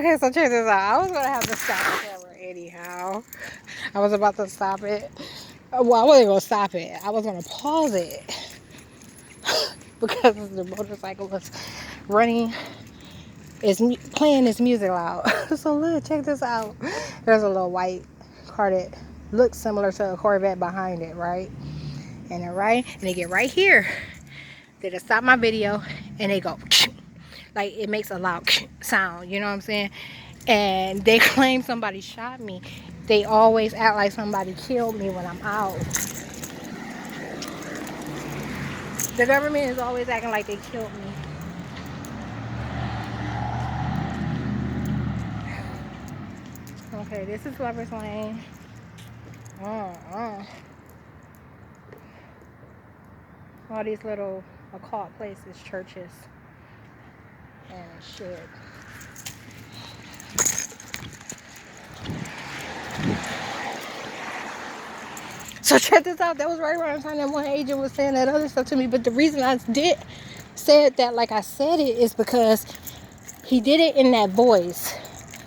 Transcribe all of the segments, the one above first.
Okay, so check this out. I was gonna have to stop the camera anyhow. I was about to stop it. Well, I wasn't gonna stop it. I was gonna pause it because the motorcycle was running, is playing this music loud. So look, check this out. There's a little white car that looks similar to a Corvette behind it, right? And they get right here. They just stop my video and they go like it makes a loud sound, you know what I'm saying? And they claim somebody shot me. They always act like somebody killed me when I'm out. The government is always acting like they killed me. Okay, this is Lover's Lane. All these little occult places, churches, and shit. So check this out. That was right around the time that one agent was saying that other stuff to me. But the reason I said that like I said it is because he did it in that voice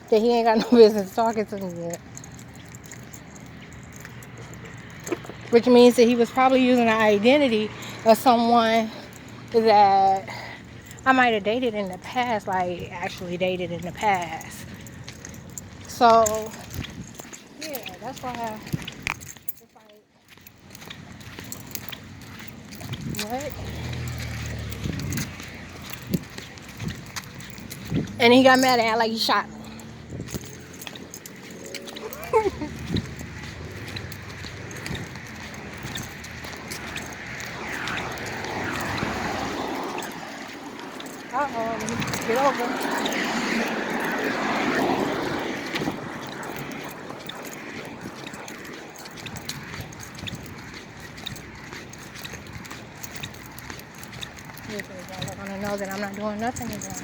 that he ain't got no business talking to me yet. Which means that he was probably using the identity of someone that I might have dated in the past, like actually dated in the past. So, yeah, that's why it's like, what? And he got mad at it like he shot me. Uh-oh, let me get over. Y'all want to know that I'm not doing nothing again.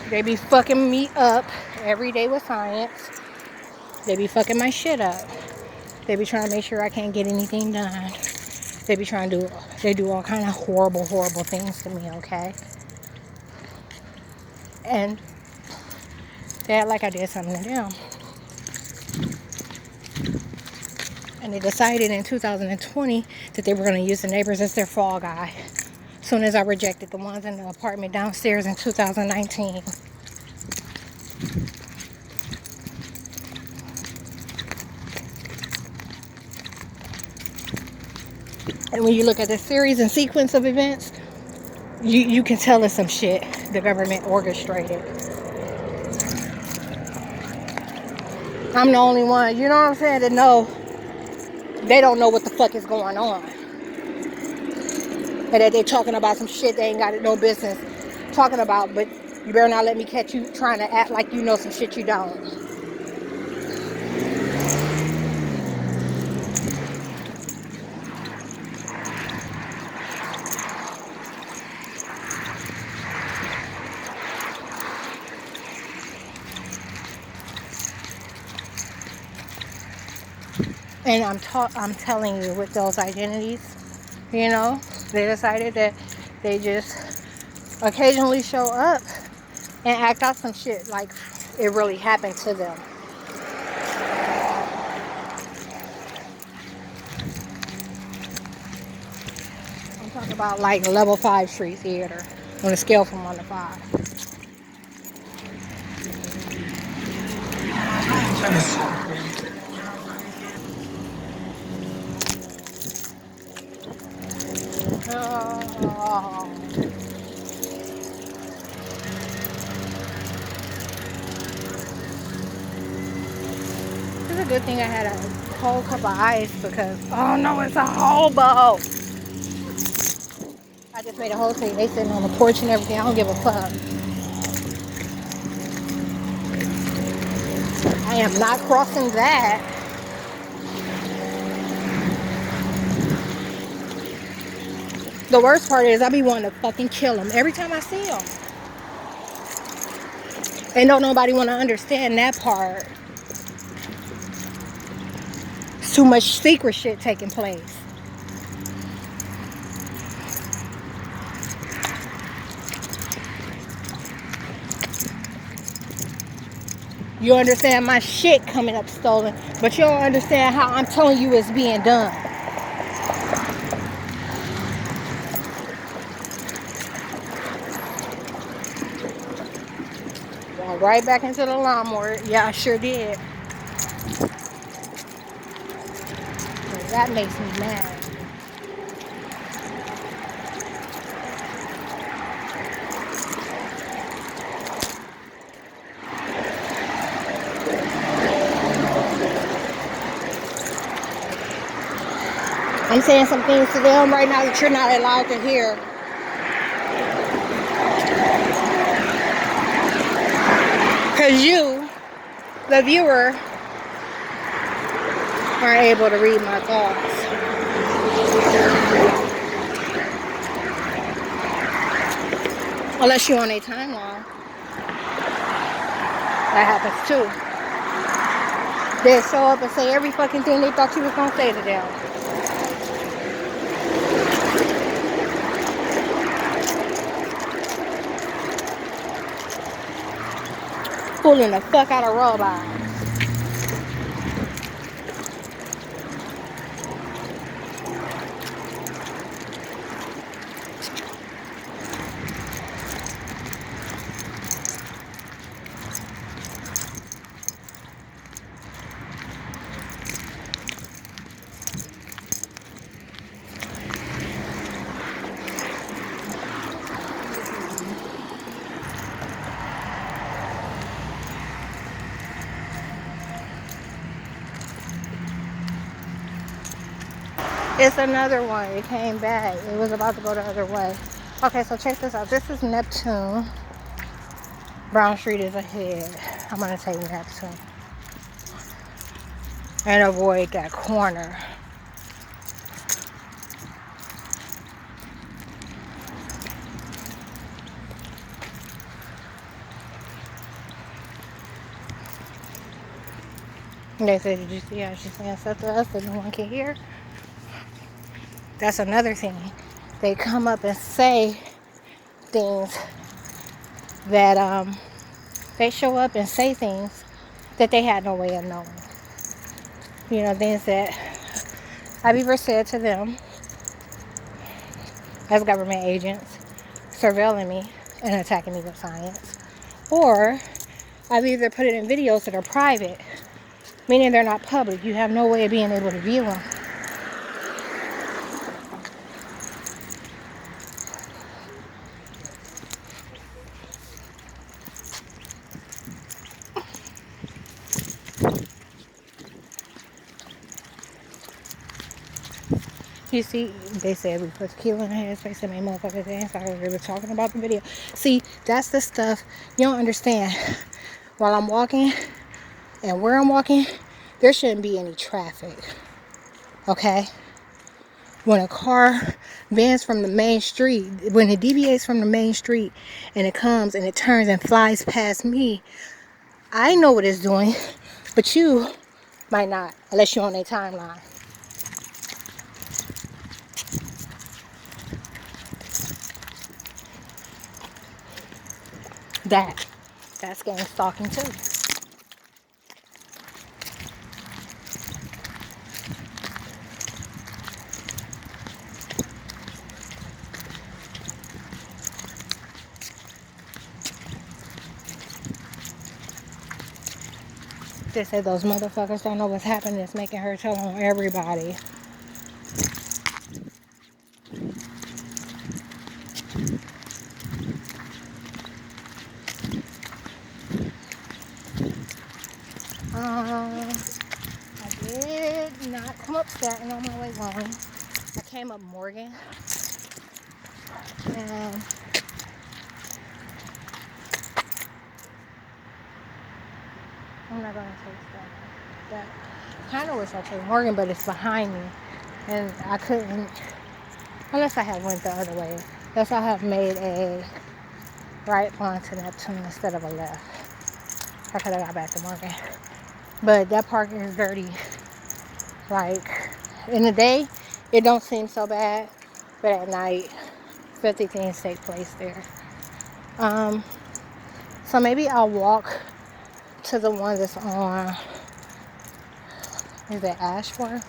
They be fucking me up every day with science. They be fucking my shit up. They be trying to make sure I can't get anything done. They do all kind of horrible things to me, okay? And they act like I did something to them. And they decided in 2020 that they were going to use the neighbors as their fall guy. As soon as I rejected the ones in the apartment downstairs in 2019. And when you look at the series and sequence of events, you can tell it's some shit the government orchestrated. I'm the only one, you know what I'm saying, that know they don't know what the fuck is going on. And that they talking about some shit they ain't got no business talking about, but you better not let me catch you trying to act like you know some shit you don't. And I'm telling you, with those identities, you know, they decided that they just occasionally show up and act out some shit like it really happened to them. I'm talking about like level 5 street theater on a scale from 1 to 5. Oh. It's a good thing I had a whole cup of ice because, oh no, it's a hobo. I just made a whole scene. They sitting on the porch and everything. I don't give a fuck. I am not crossing that. The worst part is I be wanting to fucking kill him every time I see him. And don't nobody want to understand that part. It's too much secret shit taking place. You understand my shit coming up stolen, but you don't understand how I'm telling you it's being done. Went right back into the lawnmower. Yeah, I sure did. That makes me mad. I'm saying some things to them right now that you're not allowed to hear. Because you, the viewer, aren't able to read my thoughts. Unless you're on a timeline. That happens too. They'll show up and say every fucking thing they thought you was going to say to them. Fooling the fuck out of robots. It's another one. It came back. It was about to go the other way. Okay, so check this out. This is Neptune. Brown Street is ahead. I'm going to take Neptune. And avoid that corner. They said, did you see how she's saying stuff to us that no one can hear? That's another thing. They come up and say things that, they show up and say things that they had no way of knowing. You know, things that I've either said to them as government agents, surveilling me and attacking me with science. Or I've either put it in videos that are private, meaning they're not public. You have no way of being able to view them. You see, they said we put tequila in her headspace and made motherfuckers dance. I heard they were talking about the video. See, that's the stuff you don't understand. While I'm walking and where I'm walking, there shouldn't be any traffic. Okay? When a car bends from the main street, when it deviates from the main street and it comes and it turns and flies past me, I know what it's doing, but you might not, unless you're on a timeline. That's gang stalking too. They said those motherfuckers don't know what's happening. It's making her tell on everybody. I did not come up Staten on my way home. I came up Morgan. And I'm not going to take that. I kind of wish I took Morgan, but it's behind me. And I couldn't, unless I had went the other way. Unless I have made a right onto Neptune instead of a left. I could have got back to Morgan. But that parking is dirty. Like, in the day, it don't seem so bad. But at night, 50 things take place there. So maybe I'll walk to the one that's on, is it Ashburn?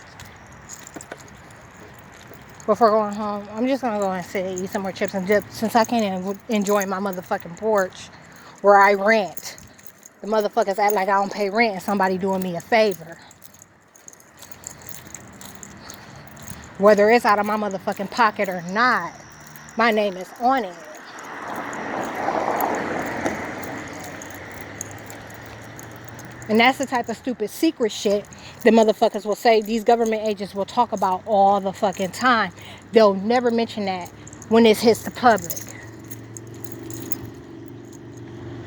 Before going home, I'm just gonna go and sit and eat some more chips and dip since I can't enjoy my motherfucking porch where I rent. The motherfuckers act like I don't pay rent and somebody doing me a favor. Whether it's out of my motherfucking pocket or not, my name is on it. And that's the type of stupid secret shit the motherfuckers will say these government agents will talk about all the fucking time. They'll never mention that when it hits the public.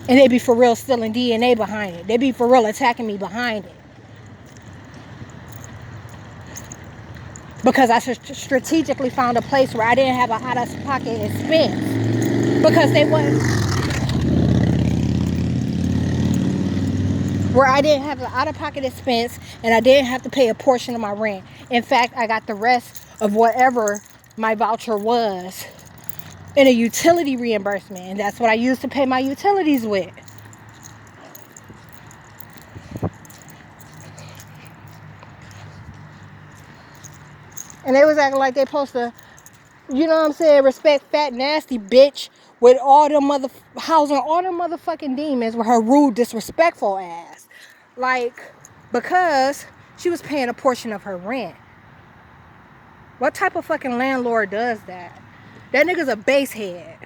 And they be for real stealing DNA behind it. They be for real attacking me behind it. Because I strategically found a place where I didn't have an out-of-pocket expense. Because they wasn't... Where I didn't have an out-of-pocket expense and I didn't have to pay a portion of my rent. In fact, I got the rest of whatever my voucher was in a utility reimbursement. And that's what I used to pay my utilities with. And they was acting like they supposed to, you know what I'm saying, respect fat nasty bitch with all them housing all them motherfucking demons with her rude, disrespectful ass. Like, because she was paying a portion of her rent. What type of fucking landlord does that? That nigga's a basehead.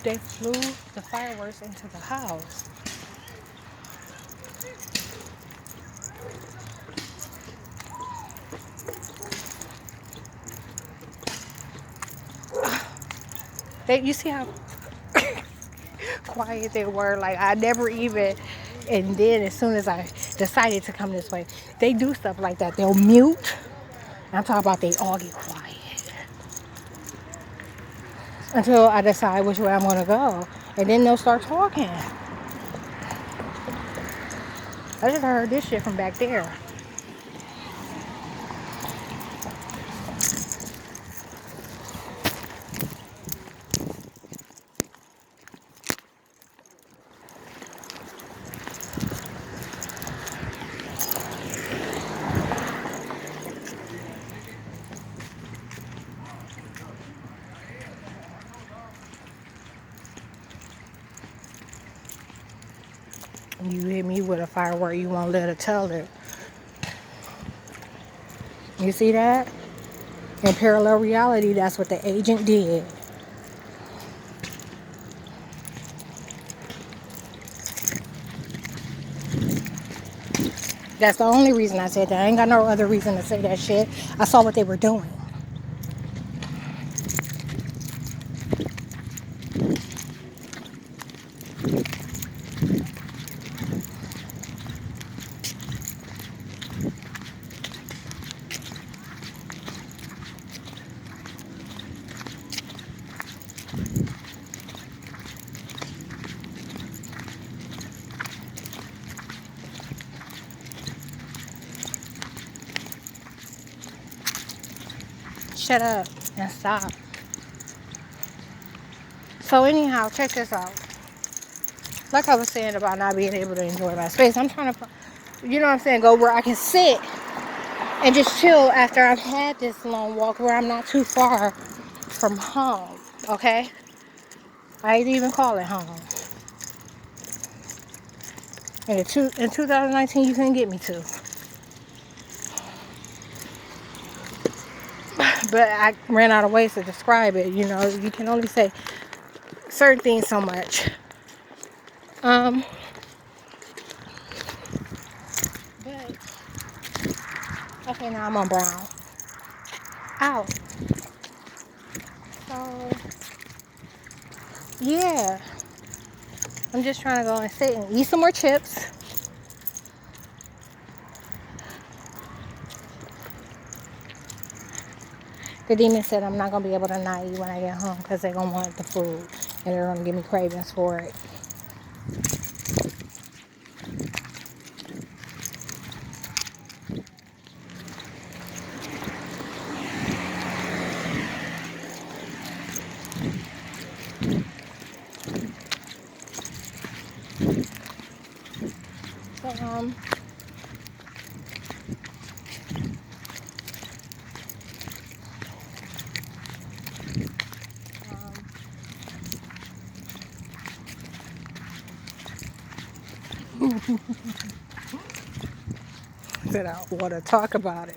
They flew the fireworks into the house. You see how quiet they were? Like, I never even... And then as soon as I decided to come this way, they do stuff like that. They'll mute. I'm talking about they all get quiet. Until I decide which way I'm going to go. And then they'll start talking. I just heard this shit from back there. You hit me with a firework, you won't let her tell it. You see that? In parallel reality, that's what the agent did. That's the only reason I said that. I ain't got no other reason to say that shit. I saw what they were doing. Shut up and stop. So anyhow, check this out. Like I was saying about not being able to enjoy my space, I'm trying to, you know what I'm saying, go where I can sit and just chill after I've had this long walk where I'm not too far from home, okay? I ain't even call it home. And in 2019, you couldn't get me to. But I ran out of ways to describe it. You know, you can only say certain things so much. But okay, now I'm on brown. Ow. So yeah, I'm just trying to go and sit and eat some more chips. The demon said I'm not going to be able to not eat when I get home because they're going to want the food and they're going to give me cravings for it. So, that I want to talk about it.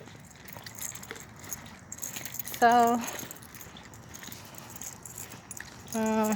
So, uh,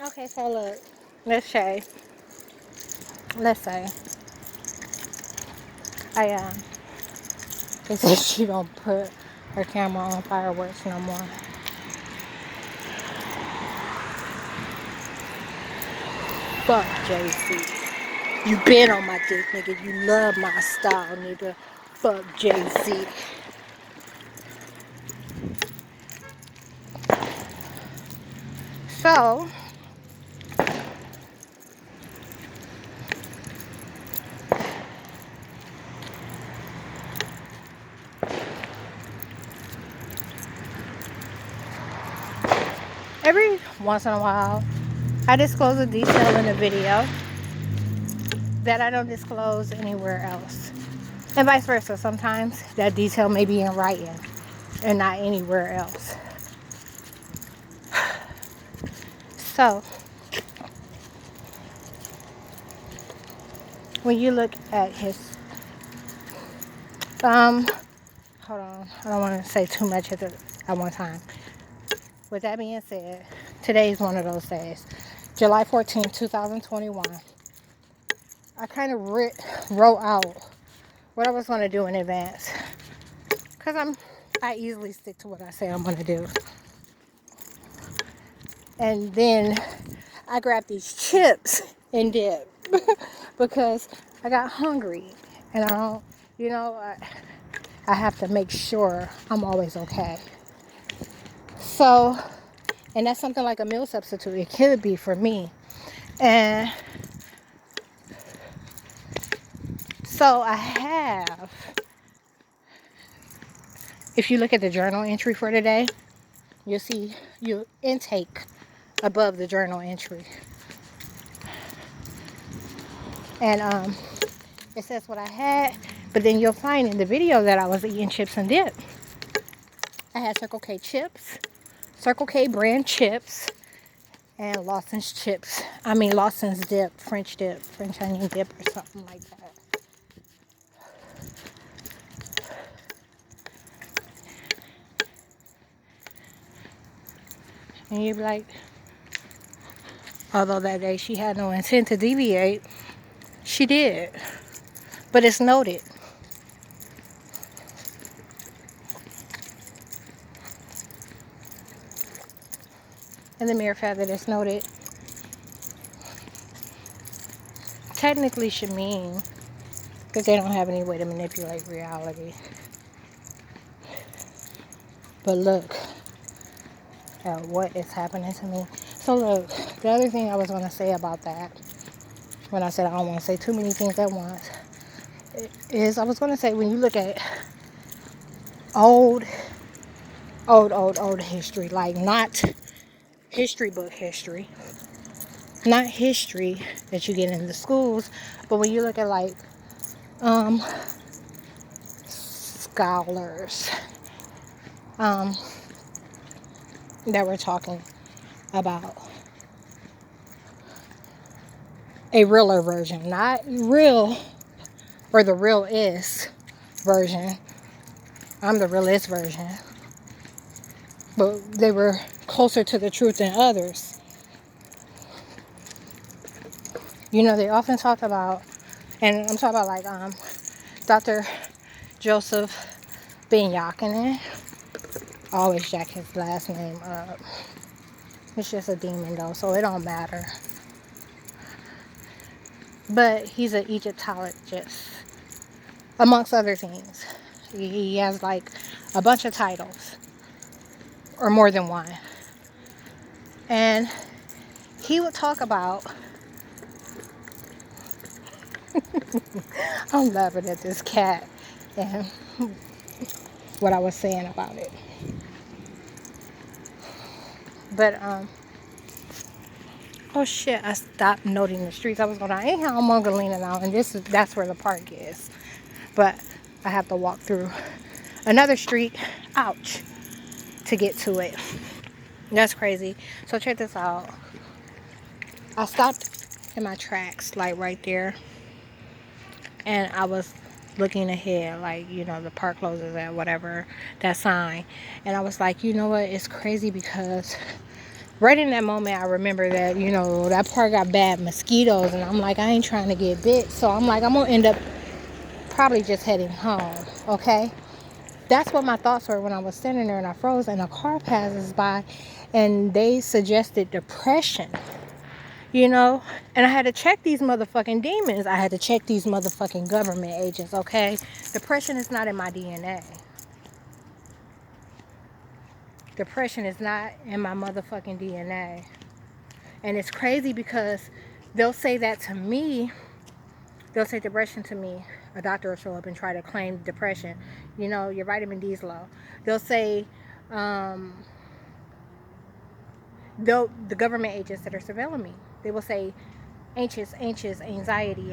okay, so look, let's say I they said she don't put her camera on fireworks no more. Fuck JC. You been on my dick, nigga. You love my style, nigga. Fuck JC. So, every once in a while, I disclose a detail in a video that I don't disclose anywhere else. And vice versa. Sometimes that detail may be in writing and not anywhere else. So, when you look at his, hold on, I don't want to say too much at one time. With that being said, today is one of those days. July 14th, 2021. I kind of wrote out what I was going to do in advance. Because I easily stick to what I say I'm going to do. And then I grabbed these chips and dip. Because I got hungry. And I don't, I have to make sure I'm always okay. So, and that's something like a meal substitute. It could be for me. And so I have, if you look at the journal entry for today, you'll see your intake above the journal entry. And it says what I had, but then you'll find in the video that I was eating chips and dip. I had Circle K chips, Circle K brand chips, and Lawson's chips. Lawson's dip, French onion dip or something like that. And you'd be like, although that day she had no intent to deviate, she did. But it's noted. And the mere fact that it's noted technically should mean that they don't have any way to manipulate reality. But look at what is happening to me. So look, the other thing I was going to say about that, when I said I don't want to say too many things at once, is I was going to say when you look at old history, like not history book history, not history that you get in the schools, but when you look at like scholars that were talking about a realer version, not real or the realist version. I'm the realist version. But they were closer to the truth than others. You know, they often talk about, and I'm talking about like Dr. Joseph Benyakinen. I always jack his last name up. It's just a demon though, so it don't matter. But he's an Egyptologist, amongst other things. He has like a bunch of titles, or more than one. And he would talk about, I'm laughing at this cat and what I was saying about it. But, oh shit, I stopped noting the streets. I was going, anyhow, I'm Mongolina now, and that's where the park is. But I have to walk through another street, ouch, to get to it. That's crazy. So check this out. I stopped in my tracks, like right there, and I was looking ahead, like, you know, the park closes at whatever, that sign. And I was like, you know what, it's crazy because right in that moment, I remember that, you know, that park got bad mosquitoes, and I'm like, I ain't trying to get bit. So I'm like, I'm going to end up probably just heading home, okay? That's what my thoughts were when I was standing there and I froze, and a car passes by, and they suggested depression, you know? And I had to check these motherfucking demons. I had to check these motherfucking government agents, okay? Depression is not in my DNA. Depression is not in my motherfucking DNA. And it's crazy because they'll say that to me. They'll say depression to me. A doctor will show up and try to claim depression. You know, your vitamin D is low. They'll say, the government agents that are surveilling me, they will say, anxious, anxiety.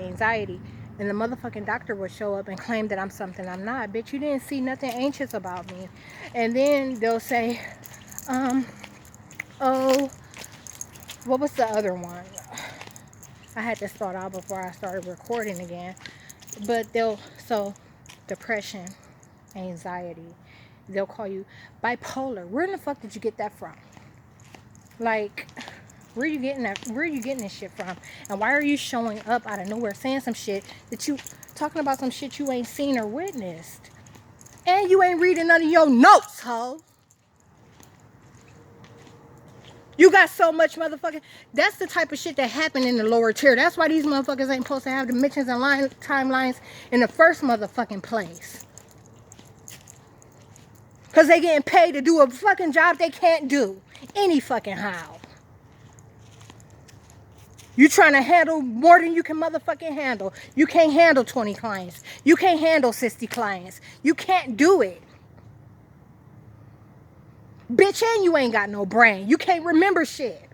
And the motherfucking doctor will show up and claim that I'm something I'm not. Bitch, you didn't see nothing anxious about me. And then they'll say, oh, what was the other one? I had this thought out before I started recording again. But depression, anxiety, they'll call you bipolar. Where in the fuck did you get that from? Like, where are you getting this shit from? And why are you showing up out of nowhere saying some shit that you, talking about some shit you ain't seen or witnessed? And you ain't reading none of your notes, ho. You got so much motherfucking... That's the type of shit that happened in the lower tier. That's why these motherfuckers ain't supposed to have dimensions and timelines in the first motherfucking place. Because they getting paid to do a fucking job they can't do. Any fucking how. You trying to handle more than you can motherfucking handle. You can't handle 20 clients. You can't handle 60 clients. You can't do it. Bitch, and you ain't got no brain. You can't remember shit.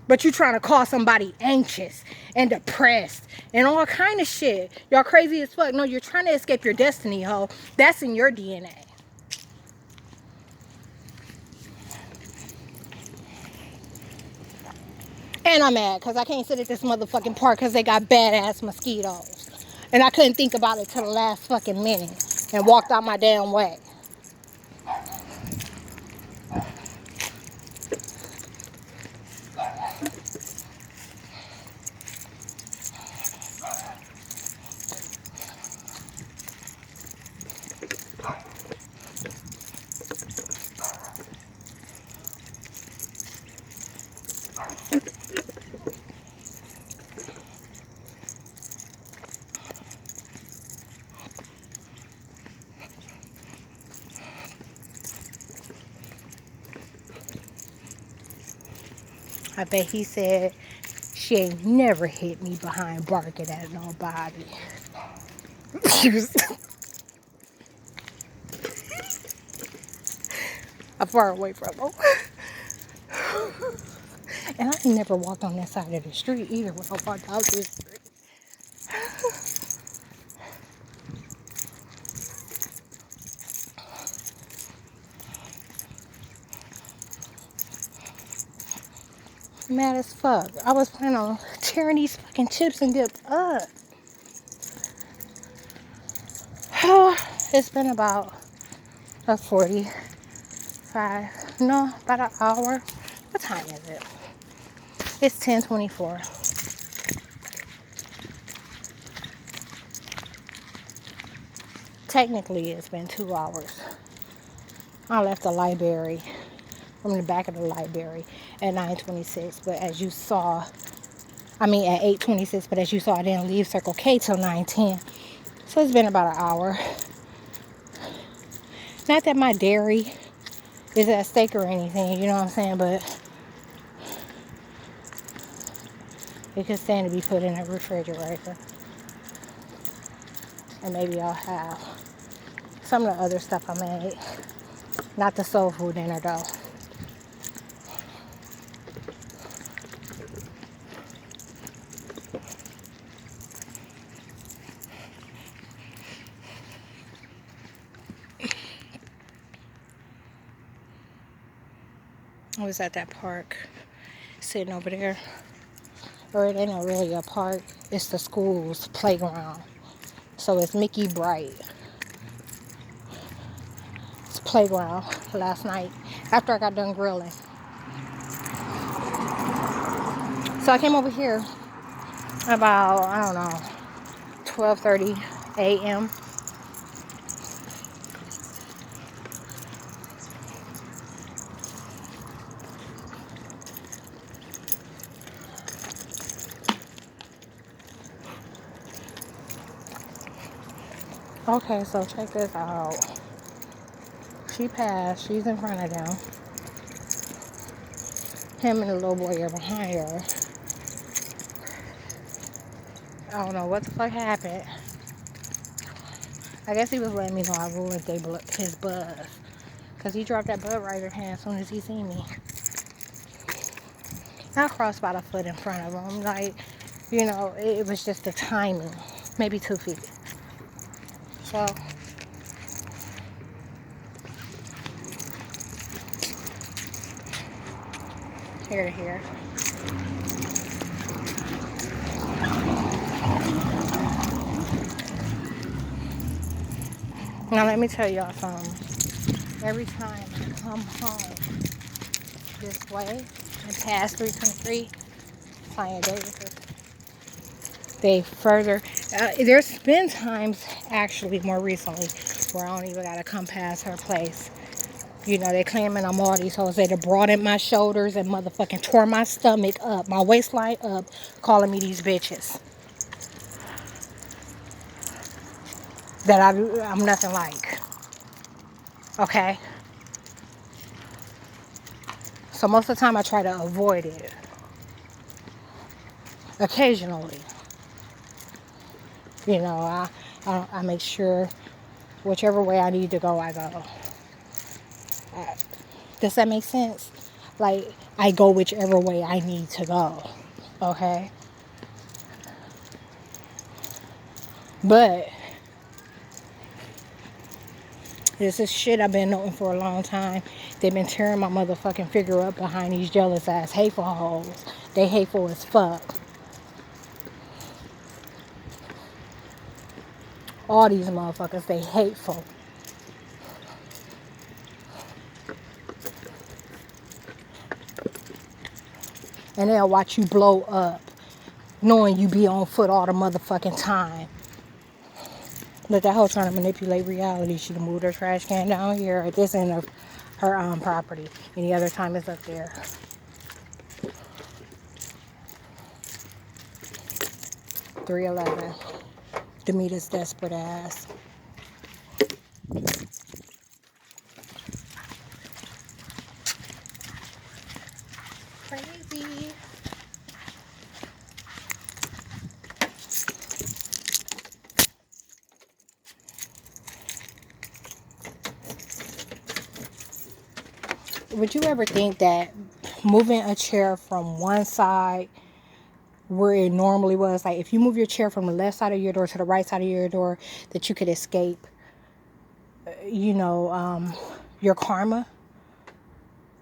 But you trying to call somebody anxious and depressed and all kind of shit. Y'all crazy as fuck. No, you're trying to escape your destiny, ho. That's in your DNA. And I'm mad because I can't sit at this motherfucking park because they got badass mosquitoes. And I couldn't think about it till the last fucking minute and walked out my damn way. I bet he said she ain't never hit me behind barking at nobody. I'm far away from him. And I ain't never walked on that side of the street either when I walked out this street. Mad as fuck. I was planning on tearing these fucking chips and dip up. Oh, it's been about a 45, no, about an hour. What time is it? It's 10:24. Technically, it's been 2 hours. I left the library, from the back of the library at 9:26, but as you saw, at 8:26, but as you saw, I didn't leave Circle K till 9:10. So it's been about an hour. Not that my dairy is at stake or anything, you know what I'm saying, but it could stand to be put in a refrigerator. And maybe I'll have some of the other stuff I made. Not the soul food dinner though. I was at that park, sitting over there. Or it ain't really a park, it's the school's playground. So it's Mickey Bright. It's playground last night after I got done grilling. So I came over here about, I don't know, 12:30 a.m. Okay, so check this out. She passed. She's in front of them. Him and the little boy are behind her. I don't know what the fuck happened. I guess he was letting me know I ruined his buzz. Because he dropped that Budweiser can as soon as he seen me. I crossed about a foot in front of him. Like, you know, it was just the timing. Maybe 2 feet. So, here to here. Now let me tell y'all something. Every time I come home this way and past 323, Pioneer Davis, they further. There's been times, actually, more recently, where I don't even gotta come past her place. You know, they claiming I'm all these hoes. They'd have broadened my shoulders and motherfucking tore my stomach up, my waistline up, calling me these bitches that I'm nothing like. Okay? So most of the time I try to avoid it. Occasionally. You know, I make sure whichever way I need to go, I go. Does that make sense? Like, I go whichever way I need to go. Okay? But this is shit I've been noting for a long time. They've been tearing my motherfucking figure up behind these jealous ass hateful hoes. They hateful as fuck. All these motherfuckers, they hateful. And they'll watch you blow up, knowing you be on foot all the motherfucking time. But that hoe trying to manipulate reality. She moved her trash can down here at this end of her property. Any other time it's up there. $3.11. Demita's desperate ass. Crazy. Would you ever think that moving a chair from one side where it normally was, like if you move your chair from the left side of your door to the right side of your door, that you could escape, you know, your karma?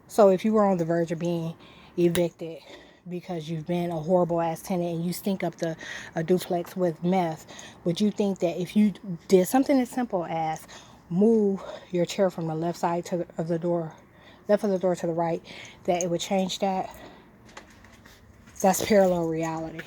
So if you were on the verge of being evicted, because you've been a horrible ass tenant and you stink up a duplex with meth, would you think that if you did something as simple as move your chair from the left side of the door, left of the door to the right, that it would change that? That's parallel reality.